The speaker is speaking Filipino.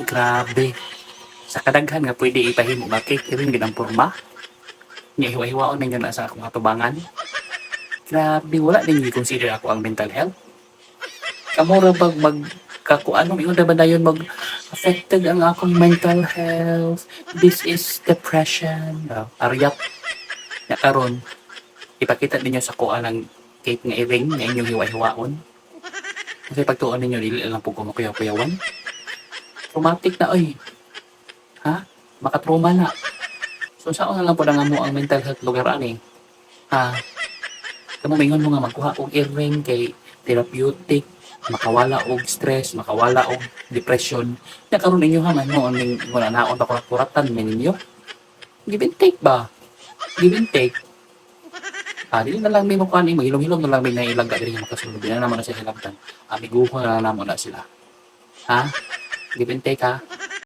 Grabe. Sa kadaghan nga pwede ipahimo nga cake rin gid ang porma. Nya hiwa-hiwaon ninyo na sa akong atubangan. Grabe, wala din i-consider ako ang mental health. Kamura bag magkakuan ingon ba dayon mag affected ang akong mental health. This is depression. Aryap. Nya karon ipakita ninyo sa kuan ang cake nga i-ring nga inyong hiwa-hiwaon. Kasi pagtuon ninyo dili lang po kumakuyaw-kuyawan. Traumatic na oy. Ha? Makatrauma na. So saan na lang po na mo ang mental health lugar ani? Ha? Kamu mingon mo nga magkuha og earring kay therapeutic, makawala og stress, makawala og depression. Nya karon ninyo ha man mo ning wala naon pa kuratan ninyo. Give and take ba? Give and take. Dili na lang may mukha ni hilom-hilom na lang may nailaga diri nga makasulod. Di na naman na siya hilabtan. Amiguho na naman na sila. Ha? Give and take ha?